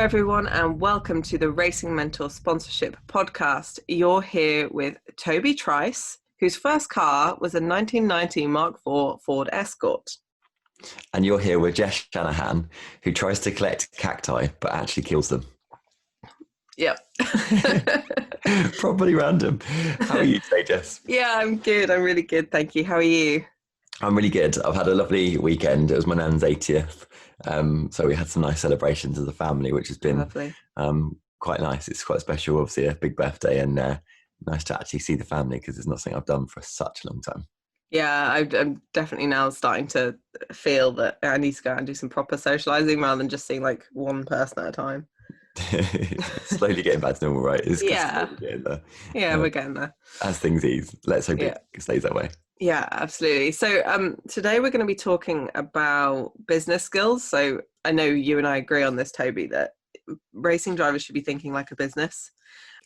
everyone, and welcome to the Racing Mentor Sponsorship Podcast. You're here with Toby Trice, whose first car was a 1990 Mark IV Ford Escort. And you're here with Jess Shanahan, who tries to collect cacti, but actually kills them. Yep. Probably random. How are you today, Jess? Yeah, I'm good. I'm really good. Thank you. How are you? I'm really good. I've had a lovely weekend. It was my nan's 80th. So we had some nice celebrations as a family, which has been Lovely. Quite nice. It's quite special, obviously, a big birthday, and nice to actually see the family because it's not something I've done for such a long time. Yeah, I'm definitely now starting to feel that I need to go out and do some proper socialising rather than just seeing like one person at a time. Slowly getting back to normal, right? Yeah. Yeah, we're getting there. As things ease. Let's hope it stays that way. Yeah, absolutely. So today we're going to be talking about business skills. So I know you and I agree on this, Toby, that racing drivers should be thinking like a business.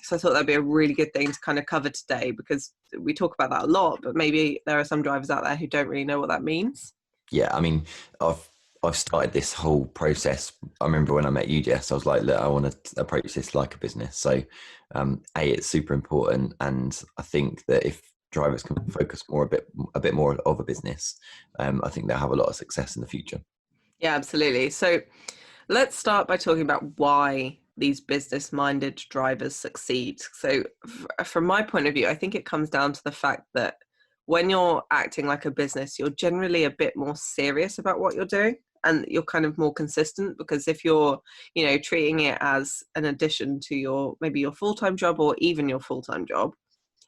So I thought that'd be a really good thing to kind of cover today because we talk about that a lot, but maybe there are some drivers out there who don't really know what that means. Yeah, I mean, I've started this whole process. I remember when I met you, Jess, I was like, look, I want to approach this like a business. So it's super important. And I think that if drivers can focus a bit more of a business, I think they'll have a lot of success in the future. Yeah, absolutely. So let's start by talking about why these business-minded drivers succeed. So from my point of view, I think it comes down to the fact that when you're acting like a business, you're generally a bit more serious about what you're doing and you're kind of more consistent, because if you're, treating it as an addition to maybe your full-time job or even your full-time job,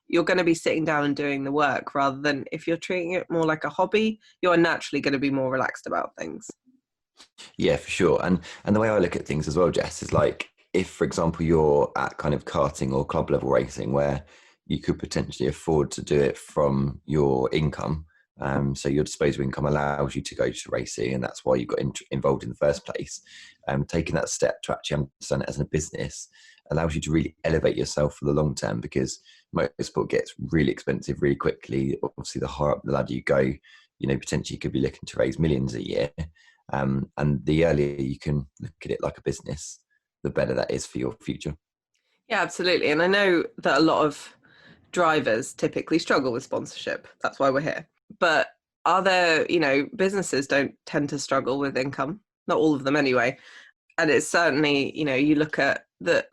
you're going to be sitting down and doing the work, rather than if you're treating it more like a hobby, you're naturally going to be more relaxed about things. Yeah, for sure. And the way I look at things as well, Jess, is like if, for example, you're at kind of karting or club level racing where you could potentially afford to do it from your income. So your disposable income allows you to go to racing, and that's why you got involved in the first place. Taking that step to actually understand it as a business allows you to really elevate yourself for the long term, because motorsport gets really expensive really quickly. Obviously, the higher up the ladder you go, potentially you could be looking to raise millions a year. And the earlier you can look at it like a business, the better that is for your future. Yeah, absolutely. And I know that a lot of drivers typically struggle with sponsorship. That's why we're here. But are there, businesses don't tend to struggle with income, not all of them anyway. And it's certainly, you look at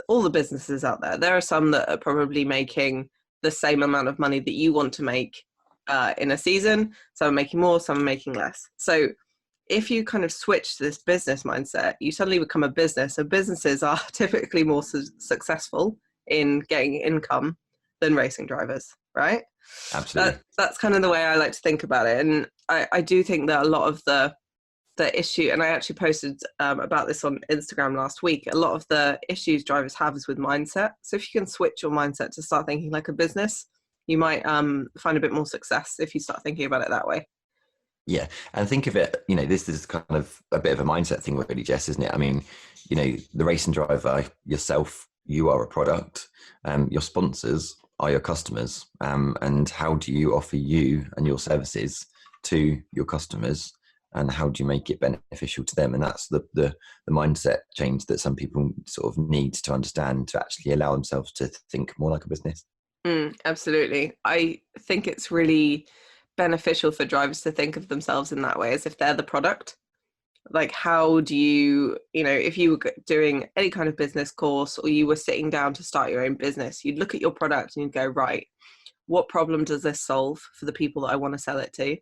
all the businesses out there are some that are probably making the same amount of money that you want to make in a season. Some are making more, some are making less. So if you kind of switch to this business mindset, you suddenly become a business. So businesses are typically more successful in getting income than racing drivers, right? Absolutely. That's kind of the way I like to think about it. And I do think that a lot of the issue, and I actually posted about this on Instagram last week, a lot of the issues drivers have is with mindset. So if you can switch your mindset to start thinking like a business, you might find a bit more success if you start thinking about it that way. Yeah. And think of it, this is kind of a bit of a mindset thing really, Jess, isn't it? I mean, the racing driver, yourself, you are a product. Your sponsors are your customers. And how do you offer you and your services to your customers? And how do you make it beneficial to them? And that's the mindset change that some people sort of need to understand to actually allow themselves to think more like a business. Absolutely. I think it's really beneficial for drivers to think of themselves in that way, as if they're the product. Like, how do you, if you were doing any kind of business course or you were sitting down to start your own business, you'd look at your product and you'd go, right, what problem does this solve for the people that I want to sell it to?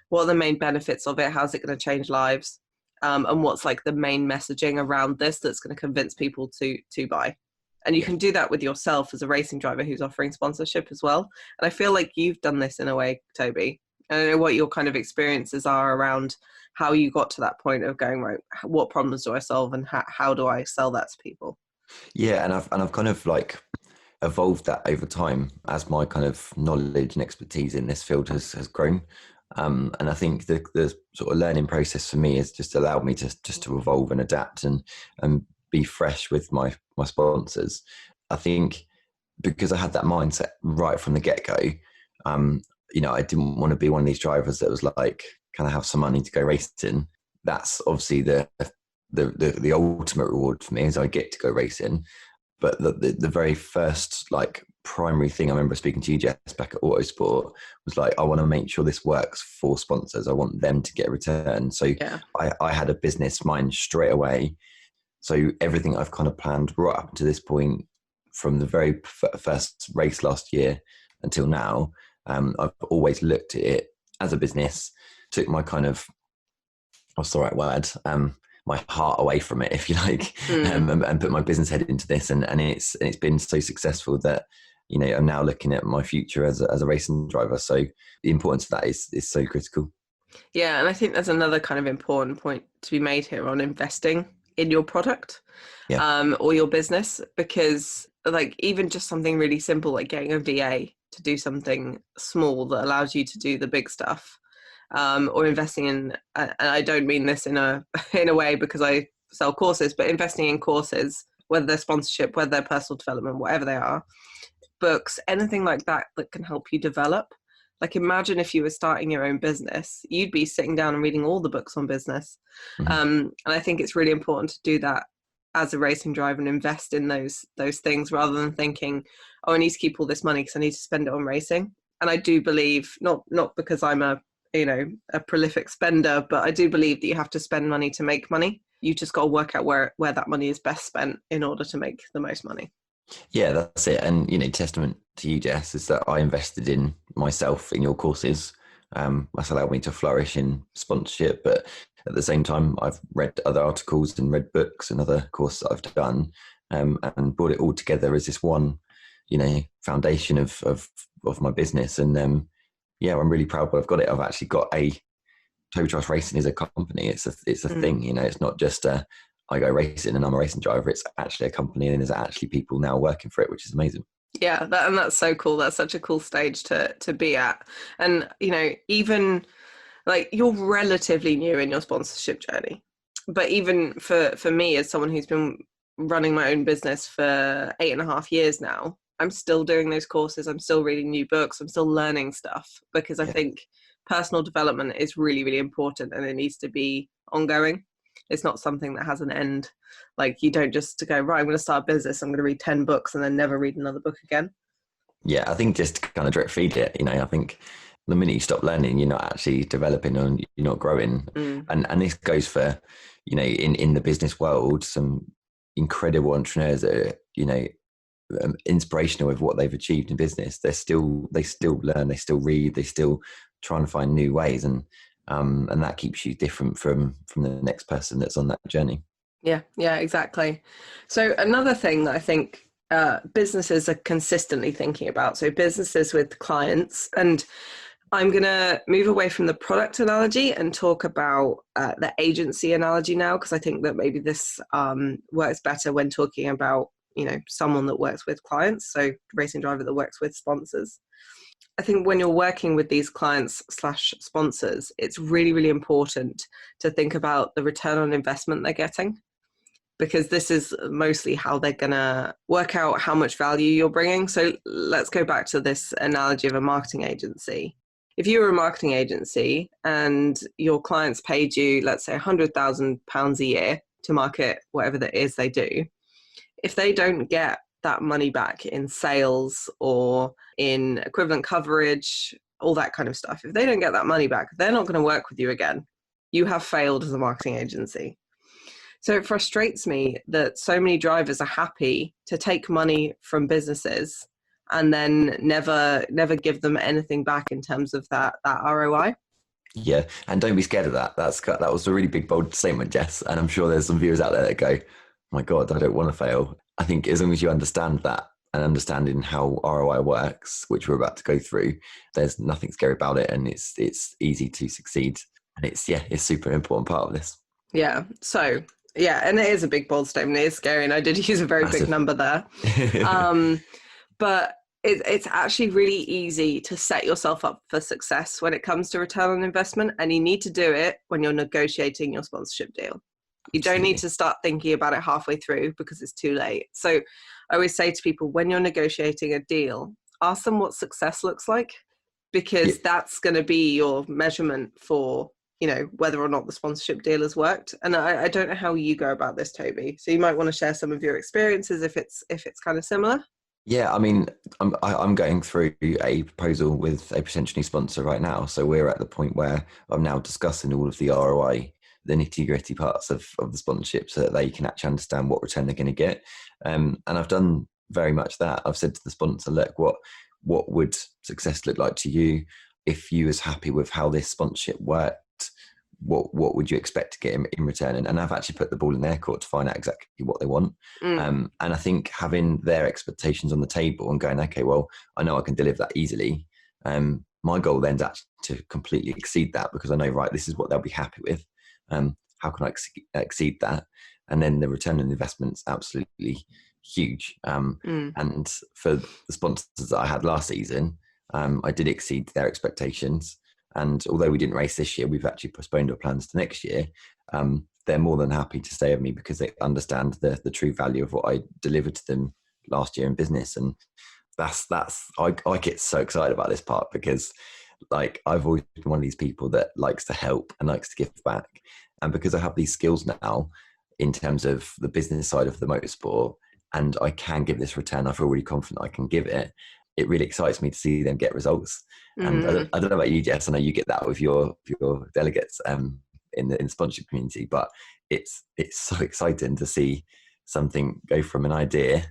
What are the main benefits of it? How's it going to change lives? And what's like the main messaging around this that's going to convince people to buy? And you can do that with yourself as a racing driver who's offering sponsorship as well. And I feel like you've done this in a way, Toby. I don't know what your kind of experiences are around how you got to that point of going, right, what problems do I solve and how do I sell that to people? Yeah, and I've kind of like evolved that over time as my kind of knowledge and expertise in this field has grown. And I think the sort of learning process for me has just allowed me to evolve and adapt and be fresh with my sponsors. I think because I had that mindset right from the get-go, I didn't want to be one of these drivers that was like, can I have some money to go racing? That's obviously the the ultimate reward for me is I get to go racing. But the very first like primary thing I remember speaking to you, Jess, back at Autosport was like, I want to make sure this works for sponsors. I want them to get a return. So Yeah. I had a business mind straight away. So everything I've kind of planned right up to this point, from the very first race last year until now, I've always looked at it as a business, took my kind of, what's the right word? My heart away from it, if you like, and put my business head into this, and it's been so successful that, you know, I'm now looking at my future as a racing driver. So the importance of that is so critical. Yeah, and I think there's another kind of important point to be made here on investing in your product, Yeah. or your business, because like even just something really simple like getting a VA to do something small that allows you to do the big stuff, or investing in, and I don't mean this in a in a way because I sell courses, but investing in courses, whether they're sponsorship, whether they're personal development, whatever they are, books, anything like that that can help you develop. Like imagine if you were starting your own business, you'd be sitting down and reading all the books on business. Mm-hmm. And I think it's really important to do that as a racing driver and invest in those things rather than thinking, oh, I need to keep all this money because I need to spend it on racing. And I do believe, not because I'm a prolific spender, but I do believe that you have to spend money to make money. You just got to work out where that money is best spent in order to make the most money. Yeah, that's it. And, you know, testament to you, Jess, is that I invested in myself in your courses. That's allowed me to flourish in sponsorship. But at the same time, I've read other articles and read books and other courses that I've done, and brought it all together as this one, you know, foundation of my business. And yeah, I'm really proud, but I've got it. I've actually got Toby Trust Racing is a company. It's a thing, you know, it's not just I go racing and I'm a racing driver. It's actually a company, and there's actually people now working for it, which is amazing. Yeah, and that's so cool. That's such a cool stage to be at. And, you know, even like you're relatively new in your sponsorship journey, but even for me as someone who's been running my own business for 8.5 years now, I'm still doing those courses. I'm still reading new books. I'm still learning stuff because I Yeah. think personal development is really, really important and it needs to be ongoing. It's not something that has an end. Like you don't just go, right, I'm going to start a business. I'm going to read 10 books and then never read another book again. Yeah, I think just to kind of drip feed it, you know, I think the minute you stop learning, you're not actually developing and you're not growing. And this goes for, you know, in the business world, some incredible entrepreneurs that are, you know, inspirational with what they've achieved in business. They still learn, they still read, they still try and find new ways, and that keeps you different from the next person that's on that journey. Yeah, exactly. So another thing that I think businesses are consistently thinking about, so businesses with clients, and I'm going to move away from the product analogy and talk about the agency analogy now, because I think that maybe this works better when talking about, you know, someone that works with clients, so racing driver that works with sponsors. I think when you're working with these clients / sponsors, it's really, really important to think about the return on investment they're getting, because this is mostly how they're going to work out how much value you're bringing. So let's go back to this analogy of a marketing agency. If you were a marketing agency and your clients paid you, let's say £100,000 a year to market whatever that is they do, if they don't get that money back in sales or in equivalent coverage, all that kind of stuff, if they don't get that money back, they're not going to work with you again. You have failed as a marketing agency. So it frustrates me that so many drivers are happy to take money from businesses and then never give them anything back in terms of that ROI. Yeah, and don't be scared of that. That was a really big, bold statement, Jess. And I'm sure there's some viewers out there that go, oh my God, I don't want to fail. I think as long as you understand that and understanding how ROI works, which we're about to go through, there's nothing scary about it, and it's easy to succeed. And it's super important part of this. Yeah. So yeah, and it is a big, bold statement. It is scary, and I did use a very big number there. But it's actually really easy to set yourself up for success when it comes to return on investment, and you need to do it when you're negotiating your sponsorship deal. You don't need to start thinking about it halfway through because it's too late. So I always say to people, when you're negotiating a deal, ask them what success looks like, because that's going to be your measurement for whether or not the sponsorship deal has worked. And I don't know how you go about this, Toby. So you might want to share some of your experiences if it's kind of similar. Yeah, I mean, I'm going through a proposal with a potential new sponsor right now. So we're at the point where I'm now discussing all of the ROI, the nitty gritty parts of the sponsorship, so that they can actually understand what return they're going to get. And I've done very much that. I've said to the sponsor, look, what would success look like to you if you was happy with how this sponsorship worked? What would you expect to get in return? And I've actually put the ball in their court to find out exactly what they want. And I think having their expectations on the table and going, okay, well, I know I can deliver that easily. My goal then is actually to completely exceed that, because I know, right, this is what they'll be happy with. How can I exceed that? And then the return on investment's absolutely huge. And for the sponsors that I had last season, I did exceed their expectations. And although we didn't race this year, we've actually postponed our plans to next year. They're more than happy to stay with me because they understand the true value of what I delivered to them last year in business. And I get so excited about this part, because like I've always been one of these people that likes to help and likes to give back. And because I have these skills now in terms of the business side of the motorsport, and I can give this return, I feel really confident I can give it. It really excites me to see them get results. And I don't know about you, Jess. I know you get that with your delegates in the sponsorship community, but it's so exciting to see something go from an idea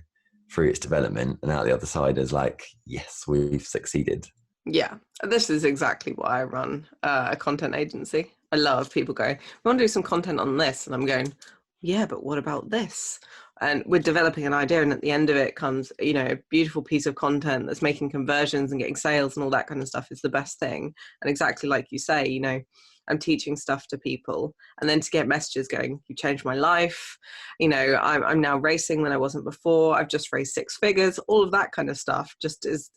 through its development and out the other side as like, yes, we've succeeded. Yeah, this is exactly why I run a content agency. I love people going, we want to do some content on this. And I'm going, yeah, but what about this? And we're developing an idea, and at the end of it comes, a beautiful piece of content that's making conversions and getting sales and all that kind of stuff is the best thing. And exactly like you say, I'm teaching stuff to people, and then to get messages going, you changed my life. I'm now racing than I wasn't before. I've just raised 6 figures. All of that kind of stuff just is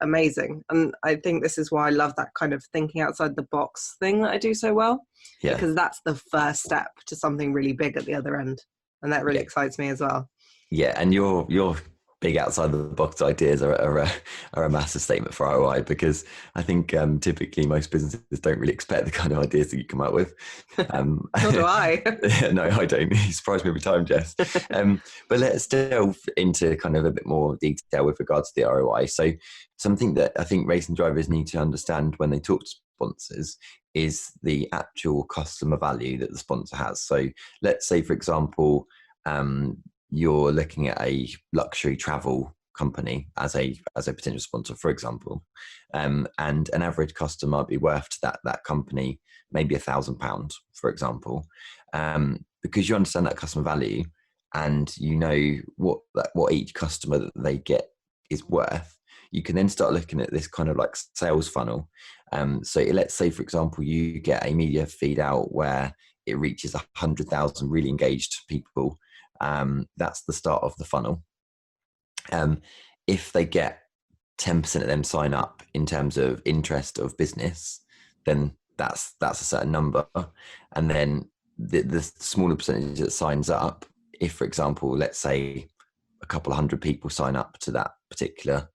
amazing. And I think this is why I love that kind of thinking outside the box thing that I do so well, because that's the first step to something really big at the other end. And that really excites me as well. Yeah, and your big outside the box ideas are a massive statement for ROI, because I think typically most businesses don't really expect the kind of ideas that you come up with. Nor do I. No, I don't. You surprise me every time, Jess. But let's delve into kind of a bit more detail with regards to the ROI. So something that I think racing drivers need to understand when they talk to sponsors is the actual customer value that the sponsor has. So let's say, for example, you're looking at a luxury travel company as a potential sponsor, for example, and an average customer might be worth to that company maybe £1,000, for example, because you understand that customer value and you know what each customer that they get is worth. You can then start looking at this kind of like sales funnel. So let's say, for example, you get a media feed out where it reaches 100,000 really engaged people. That's the start of the funnel. If they get 10% of them sign up in terms of interest of business, then that's a certain number. And then the smaller percentage that signs up, if, for example, let's say a couple of hundred people sign up to that particular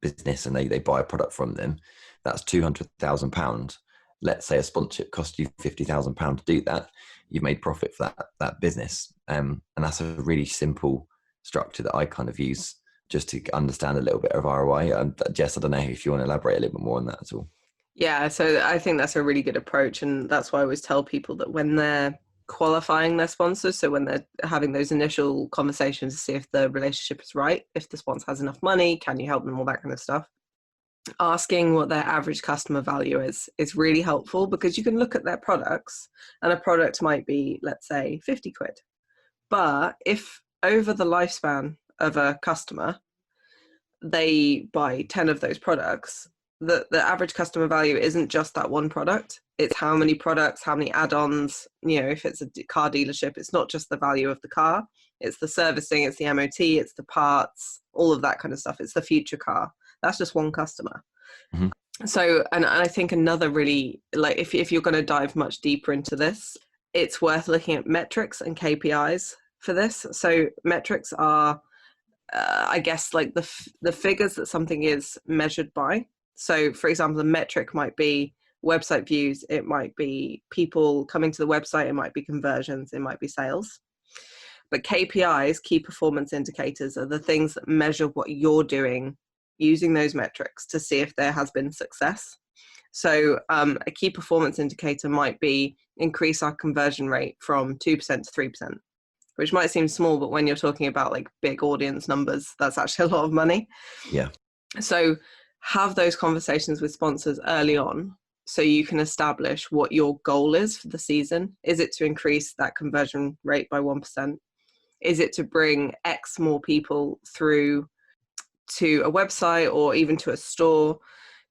business and they buy a product from them, that's £200,000. Let's say a sponsorship cost you £50,000 to do that. You've made profit for that business. And that's a really simple structure that I kind of use just to understand a little bit of ROI. Jess, I don't know if you want to elaborate a little bit more on that at all. Yeah, so I think that's a really good approach. And that's why I always tell people that when they're qualifying their sponsors, so when they're having those initial conversations to see if the relationship is right, if the sponsor has enough money, can you help them, all that kind of stuff, asking what their average customer value is really helpful, because you can look at their products and a product might be, let's say, 50 quid. But if over the lifespan of a customer, they buy 10 of those products, the average customer value isn't just that one product. It's how many products, how many add-ons. If it's a car dealership, it's not just the value of the car. It's the servicing, it's the MOT, it's the parts, all of that kind of stuff. It's the future car. That's just one customer. Mm-hmm. So, and I think another really, like, if you're going to dive much deeper into this, it's worth looking at metrics and KPIs for this. So metrics are, I guess, like the figures that something is measured by. So, for example, the metric might be website views, it might be people coming to the website, it might be conversions, it might be sales. But KPIs, key performance indicators, are the things that measure what you're doing using those metrics to see if there has been success. So a key performance indicator might be increase our conversion rate from 2% to 3%, which might seem small, but when you're talking about like big audience numbers, that's actually a lot of money. Yeah. So have those conversations with sponsors early on so you can establish what your goal is for the season. Is it to increase that conversion rate by 1%? Is it to bring X more people through to a website or even to a store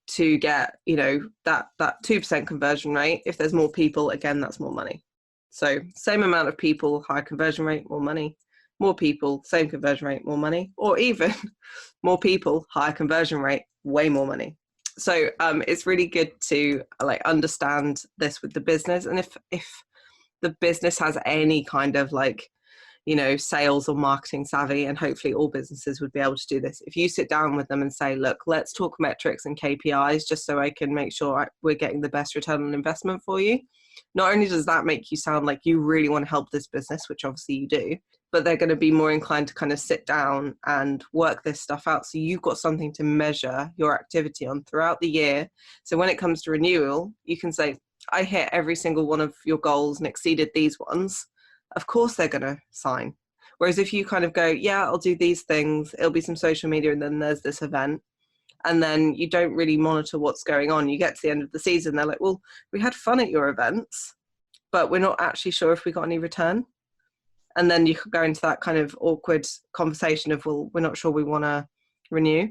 to get, you know, that 2% conversion rate? If there's more people, again, that's more money. So same amount of people, higher conversion rate, more money. More people, same conversion rate, more money. Or even more people, higher conversion rate, way more money. So it's really good to like understand this with the business. And if the business has any kind of like, you know, sales or marketing savvy, and hopefully all businesses would be able to do this. If you sit down with them and say, look, let's talk metrics and KPIs just so I can make sure we're getting the best return on investment for you. Not only does that make you sound like you really want to help this business, which obviously you do, but they're going to be more inclined to kind of sit down and work this stuff out. So you've got something to measure your activity on throughout the year. So when it comes to renewal, you can say, I hit every single one of your goals and exceeded these ones. Of course they're going to sign. Whereas if you kind of go, yeah, I'll do these things, it'll be some social media, and then there's this event, and then you don't really monitor what's going on. You get to the end of the season, they're like, well, we had fun at your events, but we're not actually sure if we got any return. And then you could go into that kind of awkward conversation of, well, we're not sure we want to renew.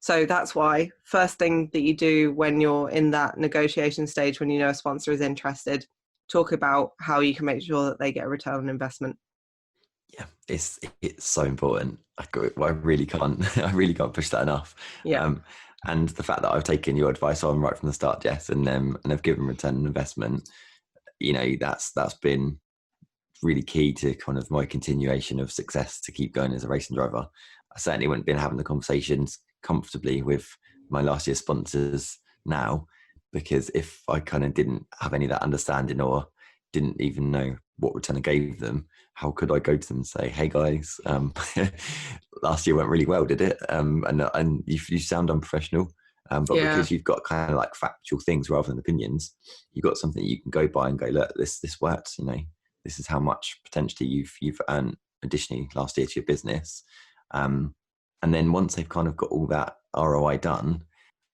So that's why first thing that you do when you're in that negotiation stage, when you know a sponsor is interested, talk about how you can make sure that they get a return on investment. Yeah, it's so important. I really can't I really can't push that enough. Yeah. And the fact that I've taken your advice on right from the start, Jess, and have given return on investment, you know, that's been really key to kind of my continuation of success to keep going as a racing driver. I certainly wouldn't been having the conversations comfortably with my last year sponsors now, because if I kind of didn't have any of that understanding or didn't even know what return I gave them, how could I go to them and say, hey guys, last year went really well, did it? And you sound unprofessional. But because you've got kind of like factual things rather than opinions, you've got something you can go by and go, look, this works, you know, this is how much potentially you've earned additionally last year to your business. And then once they've kind of got all that ROI done,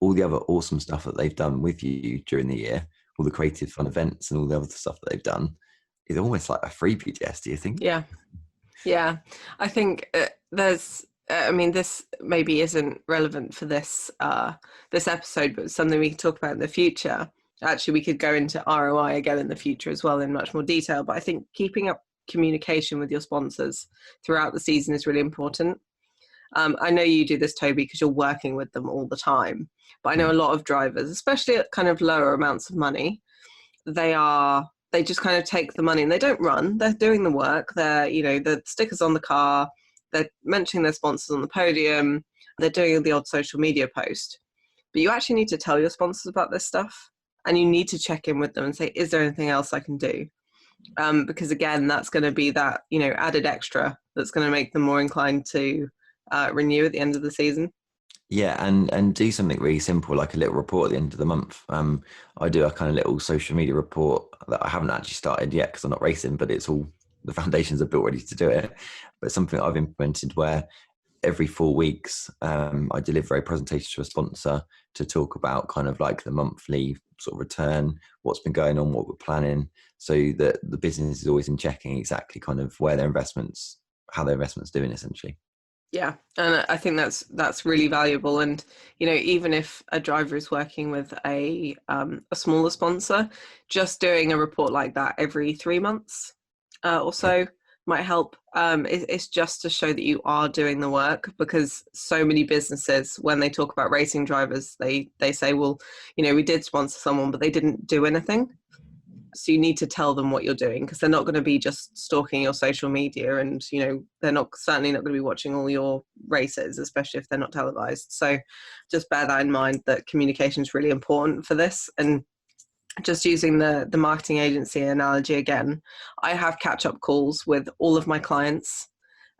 all the other awesome stuff that they've done with you during the year, all the creative fun events and all the other stuff that they've done, is almost like a freebie, Jess, do you think? Yeah. I think there's, I mean, this maybe isn't relevant for this this episode, but something we can talk about in the future. Actually, we could go into ROI again in the future as well in much more detail. But I think keeping up communication with your sponsors throughout the season is really important. I know you do this, Toby, because you're working with them all the time. But I know a lot of drivers, especially at kind of lower amounts of money, they just kind of take the money and they don't run. They're doing the work. They're, you know, the stickers on the car. They're mentioning their sponsors on the podium. They're doing the odd social media post. But you actually need to tell your sponsors about this stuff. And you need to check in with them and say, is there anything else I can do? Because again, that's going to be that, you know, added extra that's going to make them more inclined to renew at the end of the season. Yeah, and do something really simple, like a little report at the end of the month. I do a kind of little social media report that I haven't actually started yet because I'm not racing, but it's all, the foundations are built ready to do it. But something I've implemented where every 4 weeks, I deliver a presentation to a sponsor to talk about kind of like the monthly sort of return, what's been going on, what we're planning, so that the business is always in checking exactly kind of where their investments, how their investments doing essentially. Yeah, and I think that's really valuable. And you know, even if a driver is working with a smaller sponsor, just doing a report like that every 3 months or so might help. It's just to show that you are doing the work, because so many businesses, when they talk about racing drivers, they say, well, you know, we did sponsor someone, but they didn't do anything. So you need to tell them what you're doing, because they're not going to be just stalking your social media, and you know, they're certainly not going to be watching all your races, especially if they're not televised. So just bear that in mind, that communication is really important for this. And just using the marketing agency analogy again, I have catch-up calls with all of my clients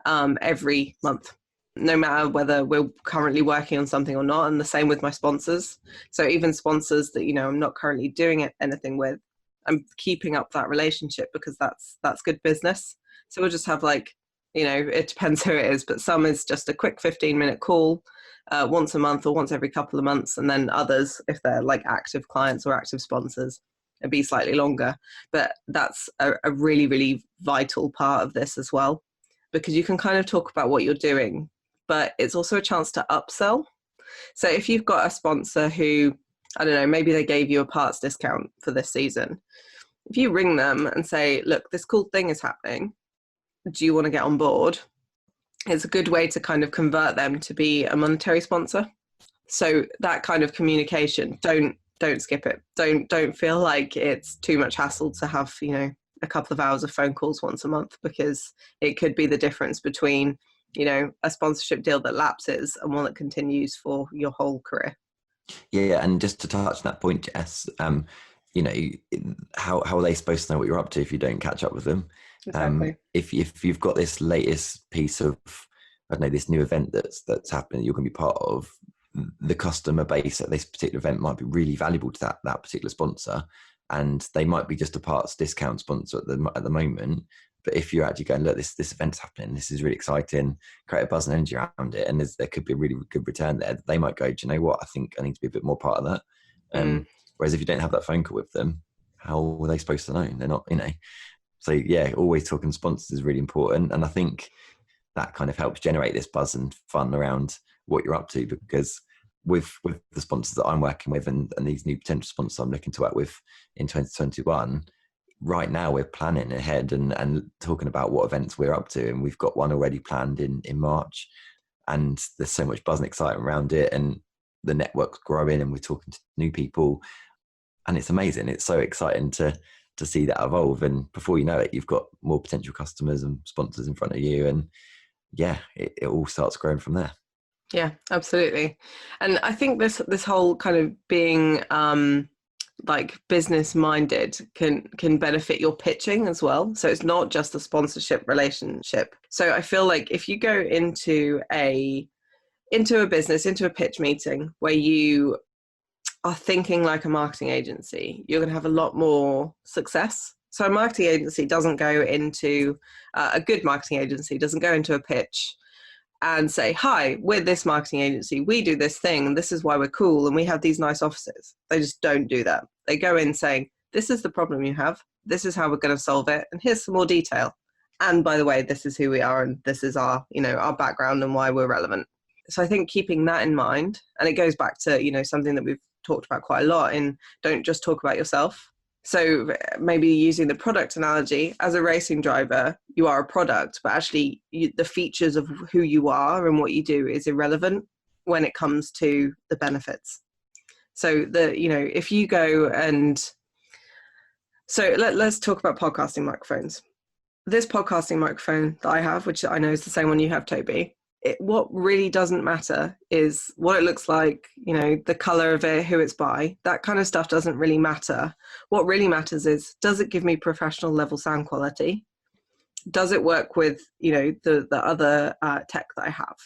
every month, no matter whether we're currently working on something or not, and the same with my sponsors. So even sponsors that, you know, I'm not currently doing anything with, I'm keeping up that relationship because that's good business. So we'll just have like, you know, it depends who it is, but some is just a quick 15-minute call once a month or once every couple of months, and then others, if they're like active clients or active sponsors, it'd be slightly longer. But that's a really, really vital part of this as well, because you can kind of talk about what you're doing, but it's also a chance to upsell. So if you've got a sponsor who, I don't know, maybe they gave you a parts discount for this season, if you ring them and say, look, this cool thing is happening, do you want to get on board? It's a good way to kind of convert them to be a monetary sponsor. So that kind of communication, don't skip it. Don't feel like it's too much hassle to have, you know, a couple of hours of phone calls once a month, because it could be the difference between, you know, a sponsorship deal that lapses and one that continues for your whole career. Yeah, and just to touch on that point, Jess, you know, how are they supposed to know what you're up to if you don't catch up with them? Exactly. If you've got this latest piece of, I don't know, this new event that's happening, you're going to be part of, the customer base at this particular event might be really valuable to that particular sponsor, and they might be just a parts discount sponsor at the moment. But if you're actually going, look, this event's happening, this is really exciting, create a buzz and energy around it, and there could be a really good return there, they might go, do you know what, I think I need to be a bit more part of that. Whereas if you don't have that phone call with them, how are they supposed to know? They're not, you know. So yeah, always talking sponsors is really important, and I think that kind of helps generate this buzz and fun around what you're up to, because with the sponsors that I'm working with and these new potential sponsors I'm looking to work with in 2021, right now we're planning ahead and talking about what events we're up to, and we've got one already planned in March, and there's so much buzz and excitement around it, and the network's growing, and we're talking to new people, and it's amazing. It's so exciting to see that evolve, and before you know it, you've got more potential customers and sponsors in front of you, and yeah, it all starts growing from there. Yeah, absolutely. And I think this whole kind of being like business minded can benefit your pitching as well. So it's not just a sponsorship relationship. So I feel like if you go into a business, into a pitch meeting where you are thinking like a marketing agency, you're going to have a lot more success. So a marketing agency doesn't go into a good marketing agency doesn't go into a pitch and say, hi, we're this marketing agency, we do this thing, and this is why we're cool, and we have these nice offices. They just don't do that. They go in saying, this is the problem you have, this is how we're going to solve it, and here's some more detail. And by the way, this is who we are, and this is our, you know, our background and why we're relevant. So I think keeping that in mind, and it goes back to, you know, something that we've talked about quite a lot in don't just talk about yourself. So maybe using the product analogy, as a racing driver, you are a product, but actually the features of who you are and what you do is irrelevant when it comes to the benefits. So you know, if you go and, so let's talk about podcasting microphones. This podcasting microphone that I have, which I know is the same one you have, Toby, what really doesn't matter is what it looks like, you know, the color of it, who it's by. That kind of stuff doesn't really matter. What really matters is, does it give me professional level sound quality? Does it work with, you know, the other tech that I have?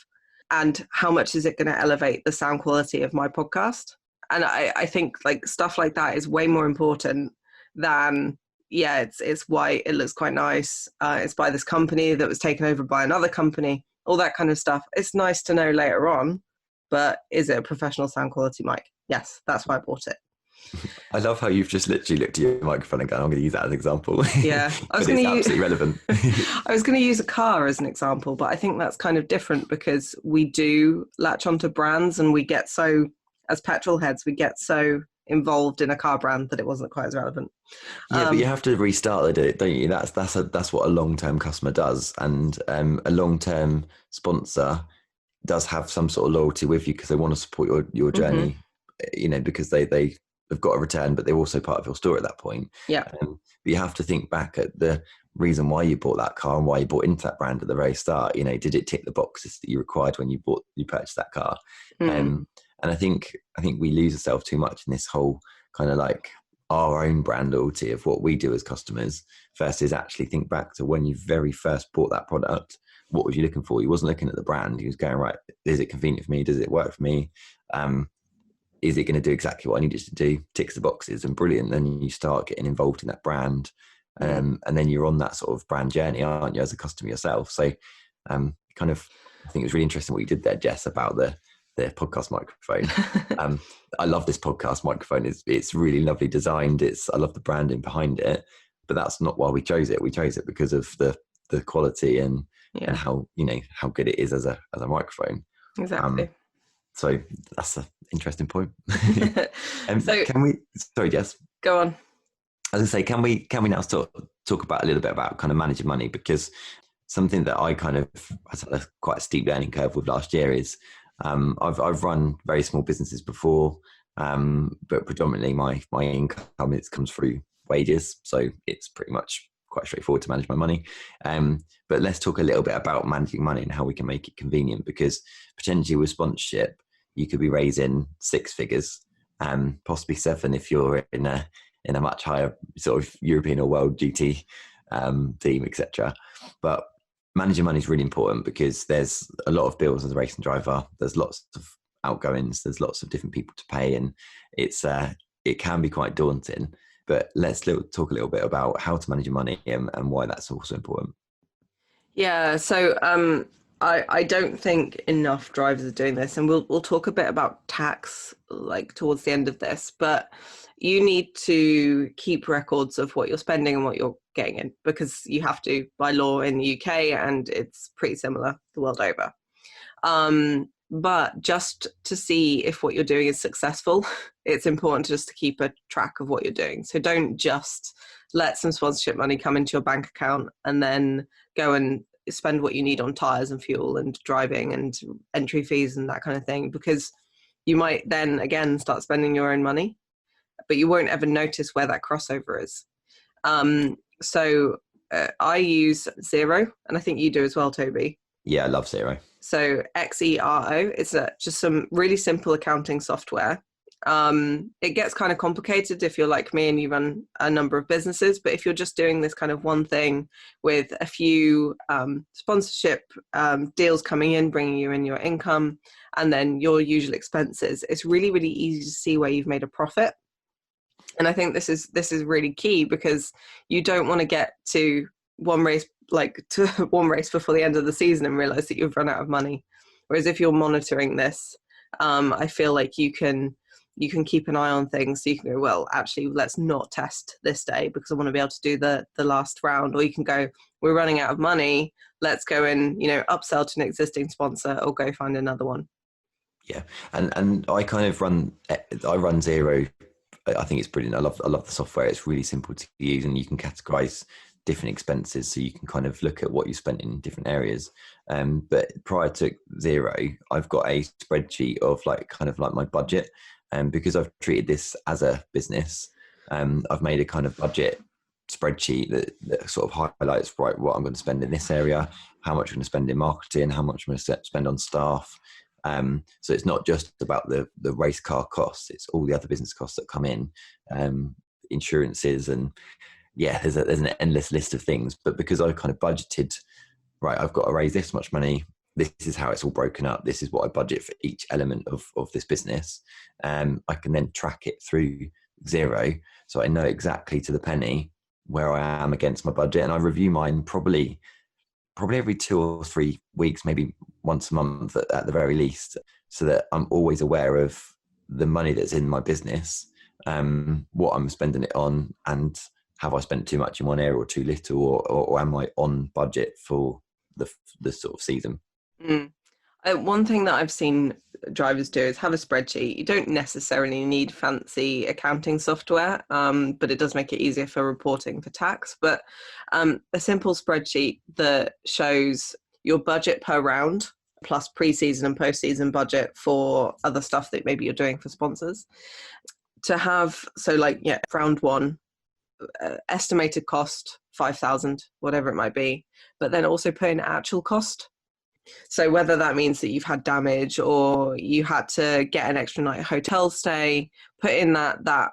And how much is it going to elevate the sound quality of my podcast? And I think like stuff like that is way more important than, yeah, it's white, it looks quite nice, it's by this company that was taken over by another company. All that kind of stuff. It's nice to know later on, but is it a professional sound quality mic? Yes, that's why I bought it. I love how you've just literally looked at your microphone and gone, I'm going to use that as an example. Yeah, but it's absolutely relevant. I was going to use a car as an example, but I think that's kind of different because we do latch onto brands, and we get so, as petrol heads, we get so involved in a car brand that it wasn't quite as relevant. Yeah, but you have to restart it, don't you? That's what a long-term customer does, and a long-term sponsor does have some sort of loyalty with you because they want to support your journey. You know, because they've got a return, but they're also part of your story at that point. Yeah. But you have to think back at the reason why you bought that car and why you bought into that brand at the very start. You know, did it tick the boxes that you required when you purchased that car? And I think we lose ourselves too much in this whole kind of like our own brand loyalty of what we do as customers versus actually think back to when you very first bought that product. What was you looking for? You wasn't looking at the brand. You was going, right, is it convenient for me? Does it work for me? Is it going to do exactly what I need it to do? Ticks the boxes, and brilliant. Then you start getting involved in that brand. And then you're on that sort of brand journey, aren't you, as a customer yourself? So kind of, I think it was really interesting what you did there, Jess, about the podcast microphone. I love this podcast microphone. It's really lovely designed. I love the branding behind it, but that's not why we chose it. We chose it because of the quality and how, how good it is as a microphone. Exactly. So that's an interesting point. So can we, sorry, Jess, go on. As I say, can we now talk about a little bit about kind of managing money? Because something that I kind of had quite a steep learning curve with last year is I've run very small businesses before, but predominantly my income comes through wages, so it's pretty much quite straightforward to manage my money. But let's talk a little bit about managing money and how we can make it convenient, because potentially with sponsorship you could be raising 6 figures, possibly 7 if you're in a much higher sort of European or world GT team, etc. But managing money is really important because there's a lot of bills as a racing driver. There's lots of outgoings. There's lots of different people to pay, and it can be quite daunting. But let's talk a little bit about how to manage your money and why that's also important. Yeah, so I don't think enough drivers are doing this, and we'll talk a bit about tax like towards the end of this, but you need to keep records of what you're spending and what you're getting in, because you have to by law in the UK, and it's pretty similar the world over. But just to see if what you're doing is successful, it's important just to keep a track of what you're doing. So don't just let some sponsorship money come into your bank account and then go and spend what you need on tires and fuel and driving and entry fees and that kind of thing, because you might then again start spending your own money, but you won't ever notice where that crossover is. So I use Xero, and I think you do as well, Toby. Yeah, I love Xero. So Xero, it's just some really simple accounting software. It gets kind of complicated if you're like me and you run a number of businesses, but if you're just doing this kind of one thing with a few sponsorship deals coming in, bringing you in your income, and then your usual expenses, it's really, really easy to see where you've made a profit. And I think this is really key, because you don't want to get to one race before the end of the season and realize that you've run out of money. Whereas if you're monitoring this, I feel like you can keep an eye on things. So you can go, well, actually, let's not test this day because I want to be able to do the last round. Or you can go, we're running out of money. Let's go and upsell to an existing sponsor or go find another one. Yeah, and I run Xero. I think it's brilliant. I love the software. It's really simple to use, and you can categorize different expenses, so you can kind of look at what you spent in different areas. But prior to Xero, I've got a spreadsheet of like my budget, and because I've treated this as a business, I've made a kind of budget spreadsheet that sort of highlights what I'm going to spend in this area, how much I'm going to spend in marketing, how much I'm going to spend on staff. So it's not just about the race car costs, it's all the other business costs that come in, insurances, and there's an endless list of things. But because I kind of budgeted, right, I've got to raise this much money, this is how it's all broken up, this is what I budget for each element of this business, I can then track it through Xero, so I know exactly to the penny where I am against my budget. And I review mine probably every 2 or 3 weeks, maybe once a month at the very least, so that I'm always aware of the money that's in my business, what I'm spending it on, and have I spent too much in one area or too little, or am I on budget for the sort of season? One thing that I've seen drivers do is have a spreadsheet. You don't necessarily need fancy accounting software, but it does make it easier for reporting for tax. But a simple spreadsheet that shows your budget per round, plus pre-season and post-season budget for other stuff that maybe you're doing for sponsors. To have, round one, estimated cost, 5,000, whatever it might be, but then also put in actual cost. So whether that means that you've had damage or you had to get an extra night hotel stay, put in that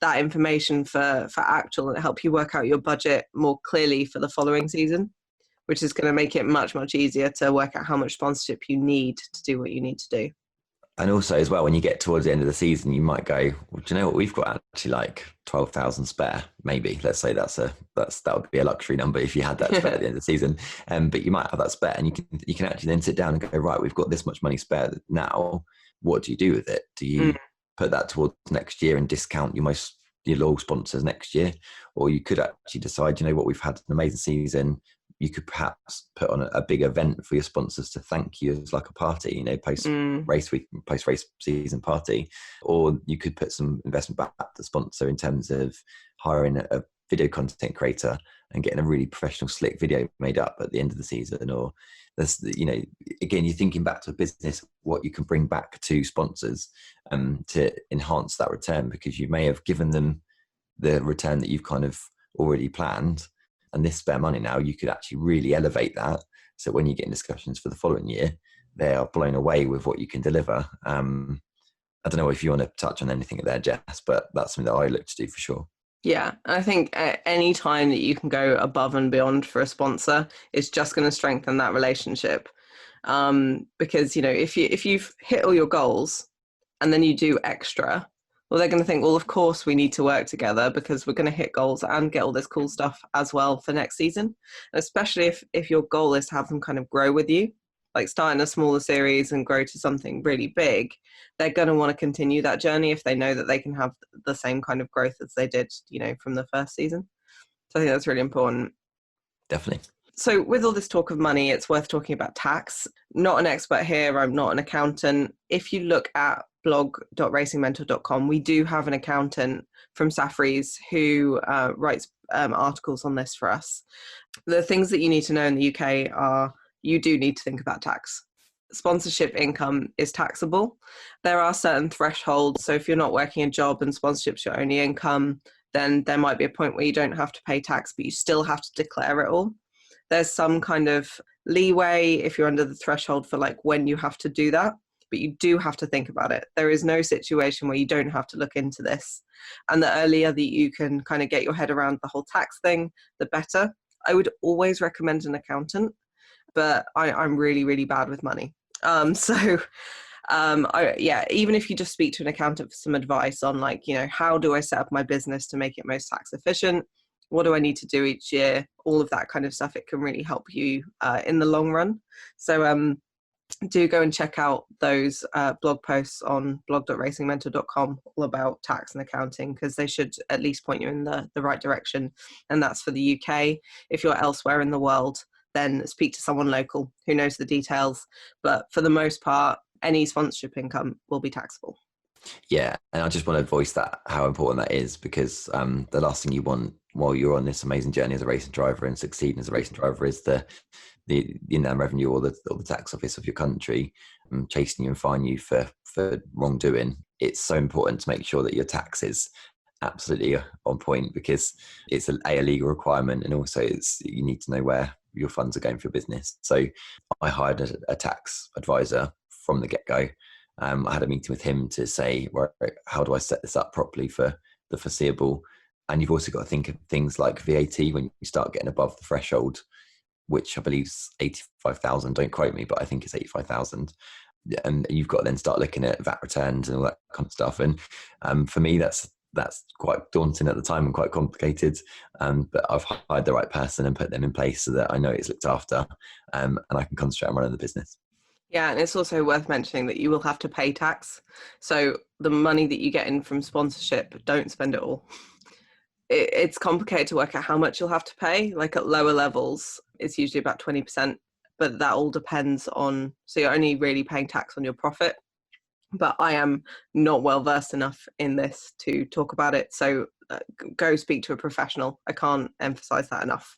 that information for actual, and help you work out your budget more clearly for the following season, which is going to make it much, much easier to work out how much sponsorship you need to do what you need to do. And also as well, when you get towards the end of the season, you might go, well, do you know what? We've got actually like 12,000 spare, maybe. Let's say that would be a luxury number if you had that spare at the end of the season. But you might have that spare, and you can actually then sit down and go, right, we've got this much money spare now. What do you do with it? Do you put that towards next year and discount your loyal sponsors next year? Or you could actually decide, you know what, we've had an amazing season. You could perhaps put on a big event for your sponsors to thank you as like a party, you know, post race season party. Or you could put some investment back to the sponsor in terms of hiring a video content creator and getting a really professional, slick video made up at the end of the season. Or there's, you know, again, you're thinking back to a business, what you can bring back to sponsors to enhance that return, because you may have given them the return that you've kind of already planned. And this spare money now, you could actually really elevate that. So when you get in discussions for the following year, they are blown away with what you can deliver. I don't know if you want to touch on anything there, Jess, but that's something that I look to do for sure. Yeah, I think any time that you can go above and beyond for a sponsor is just going to strengthen that relationship. Because, you know, if you've hit all your goals and then you do extra, well, they're going to think, well, of course we need to work together because we're going to hit goals and get all this cool stuff as well for next season. And especially if your goal is to have them kind of grow with you, like starting a smaller series and grow to something really big, they're going to want to continue that journey if they know that they can have the same kind of growth as they did, you know, from the first season. So I think that's really important. Definitely. So with all this talk of money, it's worth talking about tax. Not an expert here. I'm not an accountant. If you look at blog.racingmentor.com, we do have an accountant from Safri's who writes articles on this for us. The things that you need to know in the UK are, you do need to think about tax. Sponsorship income is taxable. There are certain thresholds. So if you're not working a job and sponsorship's your only income, then there might be a point where you don't have to pay tax, but you still have to declare it all. There's some kind of leeway if you're under the threshold for like when you have to do that, but you do have to think about it. There is no situation where you don't have to look into this. And the earlier that you can kind of get your head around the whole tax thing, the better. I would always recommend an accountant, but I'm really, really bad with money. Even if you just speak to an accountant for some advice on like, you know, how do I set up my business to make it most tax efficient? What do I need to do each year? All of that kind of stuff. It can really help you in the long run. So do go and check out those blog posts on blog.racingmentor.com all about tax and accounting, because they should at least point you in the right direction. And that's for the UK. If you're elsewhere in the world, then speak to someone local who knows the details. But for the most part, any sponsorship income will be taxable. Yeah, and I just want to voice that, how important that is, because the last thing you want while you're on this amazing journey as a racing driver and succeeding as a racing driver is the inland revenue or the tax office of your country chasing you and fining you for wrongdoing. It's so important to make sure that your tax is absolutely on point, because it's a legal requirement, and also you need to know where your funds are going for your business. So I hired a tax advisor from the get-go. I had a meeting with him to say, right, how do I set this up properly for the foreseeable? And you've also got to think of things like VAT when you start getting above the threshold, which I believe is 85,000. Don't quote me, but I think it's 85,000. And you've got to then start looking at VAT returns and all that kind of stuff. And for me, that's quite daunting at the time and quite complicated. But I've hired the right person and put them in place so that I know it's looked after, and I can concentrate on running the business. Yeah, and it's also worth mentioning that you will have to pay tax. So the money that you get in from sponsorship, don't spend it all. It's complicated to work out how much you'll have to pay. Like at lower levels, it's usually about 20%, but that all depends on, so you're only really paying tax on your profit. But I am not well versed enough in this to talk about it. So go speak to a professional. I can't emphasize that enough.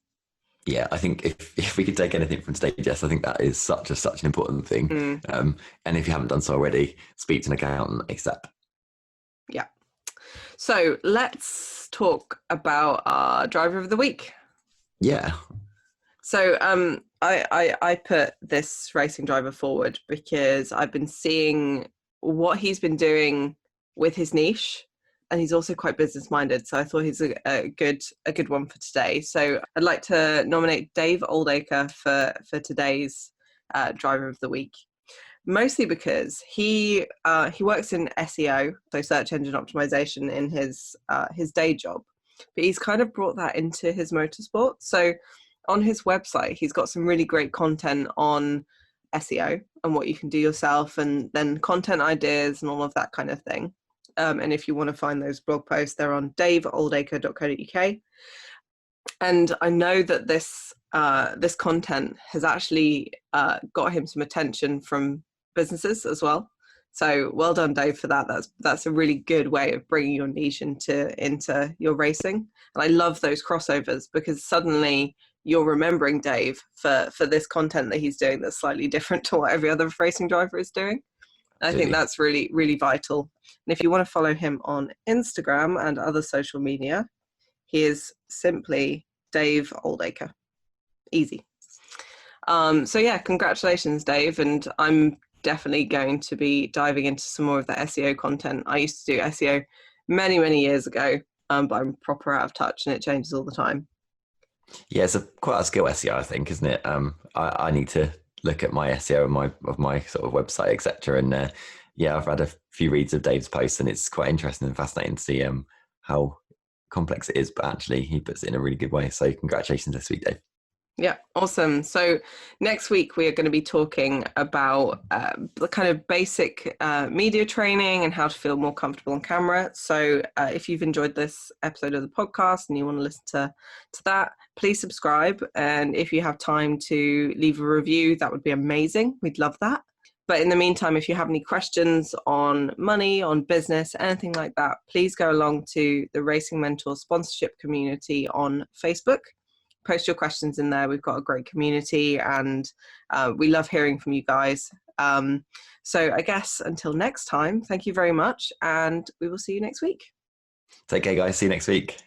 Yeah, I think if we could take anything from today, Jess, I think that is such an important thing. And if you haven't done so already, speak to an accountant ASAP. Yeah. So let's talk about our driver of the week. Yeah. So I put this racing driver forward because I've been seeing what he's been doing with his niche, and he's also quite business minded. So I thought he's a good one for today. So I'd like to nominate Dave Oldacre for today's driver of the week. Mostly because he works in SEO, so search engine optimization, in his day job, but he's kind of brought that into his motorsport. So on his website, he's got some really great content on SEO and what you can do yourself, and then content ideas and all of that kind of thing. And if you want to find those blog posts, they're on daveoldacre.co.uk. And I know that this content has actually got him some attention from businesses as well. So well done, Dave, for that. That's a really good way of bringing your niche into your racing. And I love those crossovers, because suddenly you're remembering Dave for this content that he's doing that's slightly different to what every other racing driver is doing. I think that's really, really vital. And if you want to follow him on Instagram and other social media, he is simply Dave Oldacre. Easy. So yeah, congratulations, Dave. And I'm definitely going to be diving into some more of the SEO content. I used to do SEO many, many years ago, but I'm proper out of touch and it changes all the time. Yeah, it's quite a skill SEO, I think, isn't it? I need to look at my SEO of my sort of website, etc. And yeah, I've had a few reads of Dave's posts, and it's quite interesting and fascinating to see how complex it is, but actually he puts it in a really good way. So congratulations this week, Dave. Yeah, awesome. So next week we are going to be talking about the kind of basic media training and how to feel more comfortable on camera. So if you've enjoyed this episode of the podcast and you want to listen to that, please subscribe. And if you have time to leave a review, that would be amazing. We'd love that. But in the meantime, if you have any questions on money, on business, anything like that, please go along to the Racing Mentor sponsorship community on Facebook. Post your questions in there. We've got a great community, and we love hearing from you guys. So I guess until next time, thank you very much, and we will see you next week. Take care, guys. See you next week.